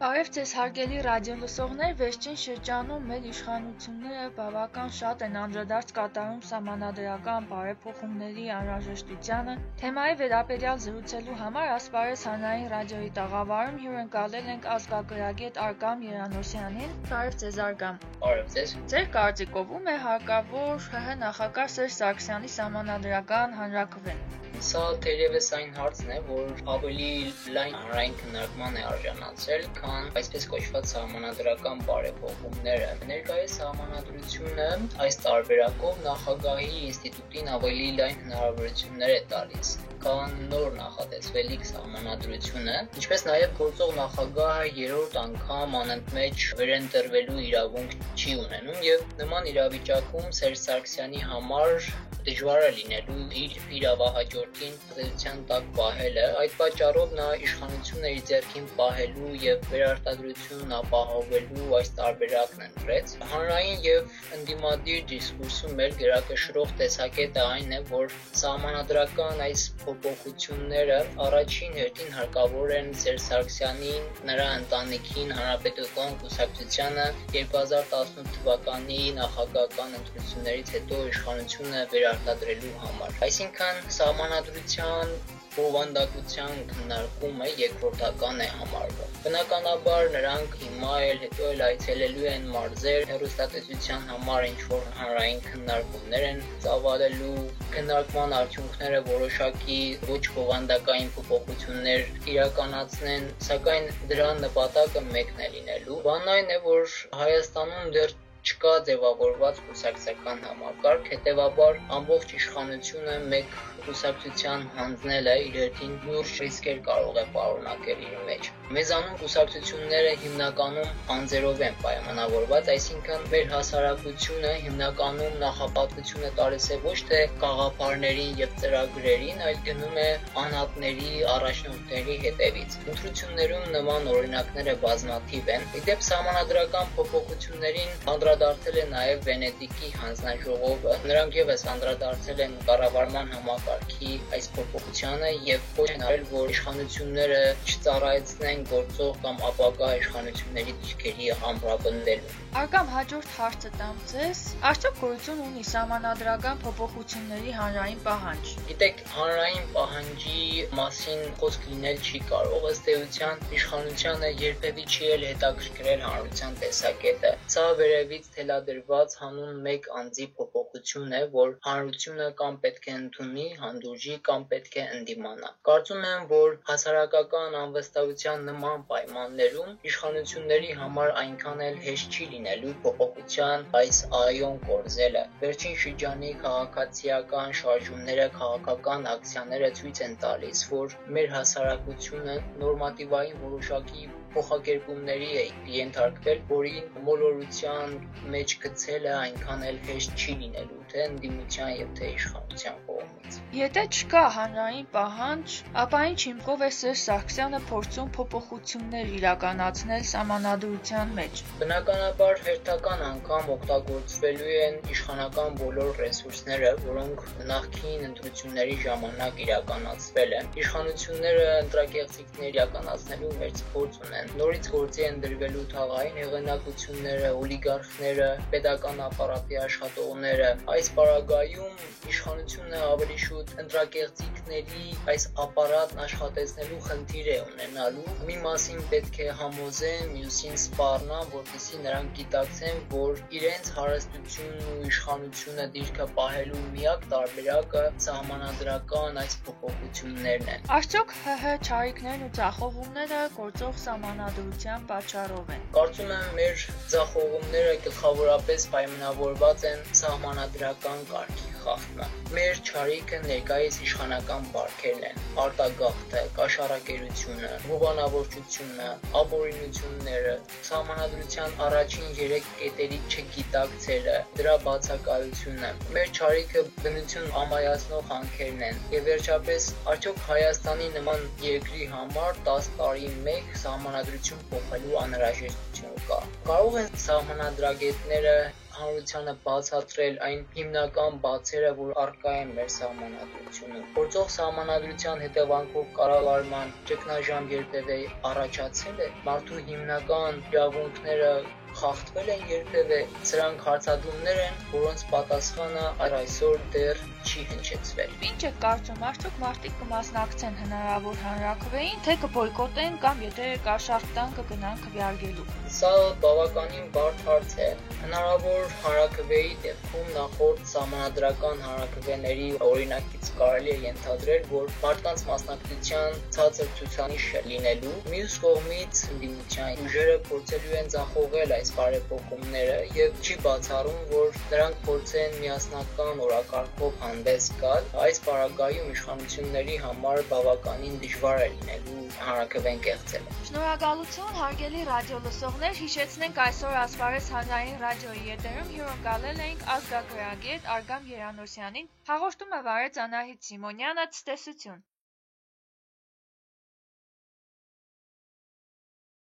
Բարև ձեզ հարգելի ռադիոլսողներ, վերջին շրջանում մեր իշխանությունները բավական շատ են անդրադարձ կատարում սահմանադրական բարեփոխումների անհրաժեշտությանը։ Թեմայի վերաբերյալ զրուցելու համար ասպարեզ հանրային ռադիոյի տաղավարում հյուրընկալել ենք ազգագրագետ Արգամ Երանոսյանին։ Բարև ձեզ Արգամ։ Բարև ձեզ։ Ձեր կարծիքով ում է հարկավոր ՀՀ նախագահ Սերժ Սարգսյանի սահմանադրական հանրաքվեն։ Սա թերևս այն հարցն է, որ ավելի լայն հանրային քննարկման է արժանացել, քան այսպես կոչված սահմանադրական բարեփոխումները։ Ներկայիս սահմանադրությունը այս տարբերակով նախագահի ինստիտուտին ավելի լայն հնարավորություններ է տալիս, քան նոր նախատեսվելիք սահմանադրությունը, ինչպես նաև գործող նախագահը երրորդ անգամ անընդմեջ վերընտրվելու իրավունք չի ունենում եւ նման իրավիճակում Սերժ Սարգսյանի համար դժվար է լինելու իր իրավահաջորդին ազդեցության տակ պահելը, այդ պատճառով նա իշխանությունը իր ձեռքին պահելու եւ վերարտադրությունն ապահովելու այս տարբերակն ընտրեց։ Հանրային եւ ընդդիմադիր դիսկուրսում մեր գերակշռող տեսակետը այն է, որ սահմանադրական այս փոփոխությունները առաջին հերթին հարկավոր են Սերժ Սարգսյանին, նրա ընտանիքին, Հանրապետական կուսակցությանը 2018 թվականի նախագահական ընտրություններից հետո իշխանությունը վերարտադրելու համար։ Այսինքն սահմանադրության բովանդակության քննարկումը երկրորդական է համարվում։ Բնականաբար նրանք հիմա հետո այցելելու են մարզեր, հեռուստատեսության համար ինչ-որ հանրային քննարկումներ են ծավալելու, քննարկման արդյունքները որոշակի ոչ բովանդակային փոփոխություններ իրականացնեն, սակայն դրա նպատակը մեկն է լինելու։ Բանն այն է, որ Հայաստանում դեռ չկա ձևավորված կուսակցական համակարգ, հետևաբար ամբողջ իշխանությունը մեկ կուսակցության հանձնելը իր հերթին լուրջ ռիսկեր կարող է պարունակել իր մեջ։ Մեզանում կուսակցությունները հիմնականում անձերով են պայմանավորված, այսինքն մեր հասարակությունը հիմնականում նախապատվությունը տալիս է ոչ թե գաղափարներին եւ ծրագրերին, այլ գնում է անհատների, առաջնորդների հետևից։ Ընտրություններում նման օրինակները բազմաթիվ են։ Իդեպ սահմանադրական փոփոխություններին անդրադարձել է նաև Վենետիկի հանձնաժողովը։ Նրանք եւս անդրադարձել են կառավարման համակարգի այս փոփոխությանը եւ ոչ են արել, որ իշխանությունները չծառայեցնեն գործող կամ ապագա իշխանությունների դիրքերի ամրապնդելու։ Արգամ, հաջորդ հարցը տամ ձեզ. արդյոք գոյություն ունի սահմանադրական փոփոխությունների հանրային պահանջ։ Գիտեք, հանրային պահանջի մասին խոսք լինել չի կարող, ըստ էության իշխանությանը երբևէ չի էլ հետաքրքրել հանրության տեսակետը։ Սա վերևից թելադրված հանուն մեկ անձի փոփոխություն է, որ հանրությունը կամ պետք է ընդունի, հանդուրժի կամ պետք է ընդդիմանա։ Կարծում եմ, որ հասարակական անվստահության նման պայմաններում իշխանությունների համար այնքան էլ հեշտ չի լինելու փոփոխության այս այոն կորզելը։ Վերջին շրջանի քաղաքացիական շարժումները, քաղաքական ակցիաները ցույց են տալիս, որ մեր հասարակությունը նորմատիվային որոշակի փոխակերպումների է ենթարկվել, որին մոլորության մեջ գցելը այնքան էլ հեշտ չի լինելու թե ընդդիմության եւ թե իշխանության կողմից։ Եթե չկա հանրային պահանջ, ապա ինչ հիմքով է Սերժ Սարգսյանը փորձում փոփոխություններ իրականացնել սահմանադրության մեջ։ Բնականաբար հերթական անգամ օգտագործվելու են իշխանական բոլոր ռեսուրսները, որոնք նախկին ընտրությունների ժամանակ իրականացվել են։ Իշխանությունները ընտրակեղծիքներ իրականացնելու մեծ փորձ ունեն։ Նորից գործի են դրվելու թաղային հեղինակությունները, օլիգարխները, պետական ապարատի աշխատողները։ Այս պարագայում իշխանությունը ավելի շուտ ընտրակեղծիքների այս ապարատն աշխատեցնելու խնդիր է ունենալու։ Մի մասին պետք է համոզեն, մյուսին սպառնան, որպեսզի նրանք գիտակցեն, որ իրենց հարստությունն ու իշխանությունը դիրքը պահելու միակ տարբերակը սահմանադրական այս փոփոխություններն են։ Արդյոք ՀՀ չարիքներն ու ձախողումները գործող սահմանադրության պատճառով են։ Կարծում եմ, մեր ձախողումները գլխավորապես պայմանավորված են սահմանադրական կարգի խախտման։ Մեր չարիքը ներկայիս իշխանական բարքերն են՝ արտագաղթը, կաշառակերությունը, հովանավորչությունը, ապօրինությունները, սահմանադրության առաջին 3 կետերի չգիտակցելը, դրա բացակայությունը։ Մեր չարիքը բնություն ամայացնող հանքերն են։ Եվ վերջապես, արդյոք Հայաստանի նման երկրի համար 10 տարի մեկ սահմանադրություն փոխելու անհրաժեշտություն կա։ Կարող են սահմանադրագետները հանրությանը բացատրել այն հիմնական բացերը, որ առկա են մեր սահմանադրությունում։ Գործող սահմանադրության հետևանքով կառավարման ճգնաժամ երբևէ առաջացել է, մարդու հիմնական իրավունքները խախտվել են երբևէ, սրանք հարցադրումներ են, որոնց պատասխանը այսօր դեռ չի հնչեցվել։ Ինչ եք կարծում, արդյոք մարդիկ կմասնակցեն հնարավոր հանրաքվեին, թե կբոյկոտեն կամ եթե կաշառք տան կգնան քվեարկելու։ Սա բավականին բարդ հարց է։ Հնարավոր հանրաքվեի դեպքում նախորդ սահմանադրական հանրաքվեների օրինակից կարելի է ենթադրել, որ մարդկանց մասնակցության ցածր ցուցանիշ է լինելու։ Մյուս կողմից ընդդիմության ուժերը փորձելու են ձախողել այս բարեփոխումները եւ չի բացառում, որ նրանք փորձեն միասնական օրակարգով հանդես գալ։ Այս պարագայում իշխանությունների համար բավականին դժվար է լինելու հանրաքվեն կեղծելը։ Շնորհակալություն, հարգելի ռադիոլսողներ, հիշեցնենք այսօր Ասպարեզ հանրային ռադիոյի եթերում հյուրընկալել էինք ազգագրագետ Արգամ Երանոսյանին, հաղորդումը վարեց Անահիտ Սիմոնյանը, ցտեսություն։